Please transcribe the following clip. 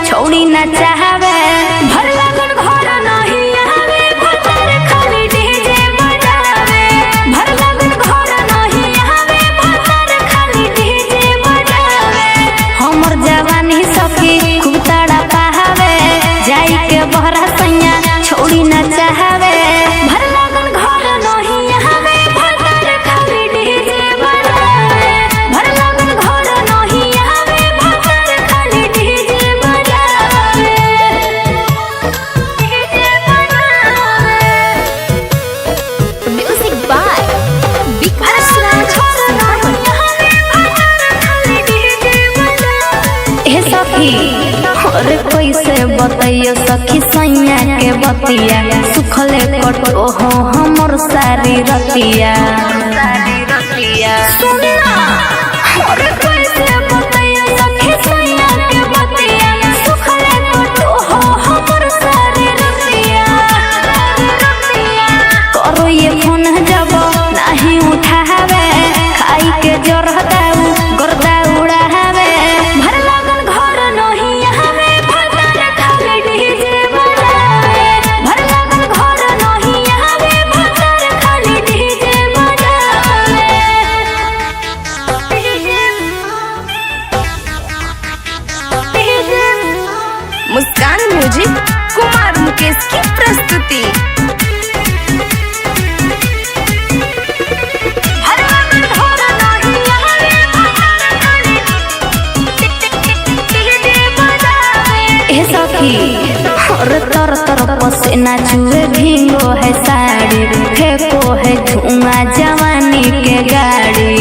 छोड़ी न चाहवे भर लगन घर नहीं आवे भतर खाली डीजे बजावे भर लगन घर नहीं आवे भतर खाली डीजे बजावे हमर जवानी सखी खूब तड़ा पावे जाई के बहरा सैया छोड़ी न चाहवे भर लगन घर नहीं आवे भतर खाली डीजे बजावे भर लगन घर नहीं आवे भतर खाली डीजे बजावे म्यूजिक बाय विकास राज ए सखी और कैसे बतैयो सखी सैया के बतिया सुखले कटो हो हमर सारी रतिया सुनना और कैसे बतैयो सखी सैया के बतिया सुखले कटो हो हमर सारी रतिया करो ये फोन जब नहीं उठावे खाई के जरदाऊ गर्दा उड़ावे भर लगन घर नहीं आवे भतर खाली डीजे बजावे भर लगन घर नहीं आवे भतर खाली डीजे बजावे मुस्कान म्यूजिक कुमार मुकेश की प्रस्तुति। भर लगन घर नहीं आवे भतर खाली डीजे बजावे ए सखी और तर तर पसीना चुए भींगो है साड़ी फेंको है धुआं जवानी के गाड़ी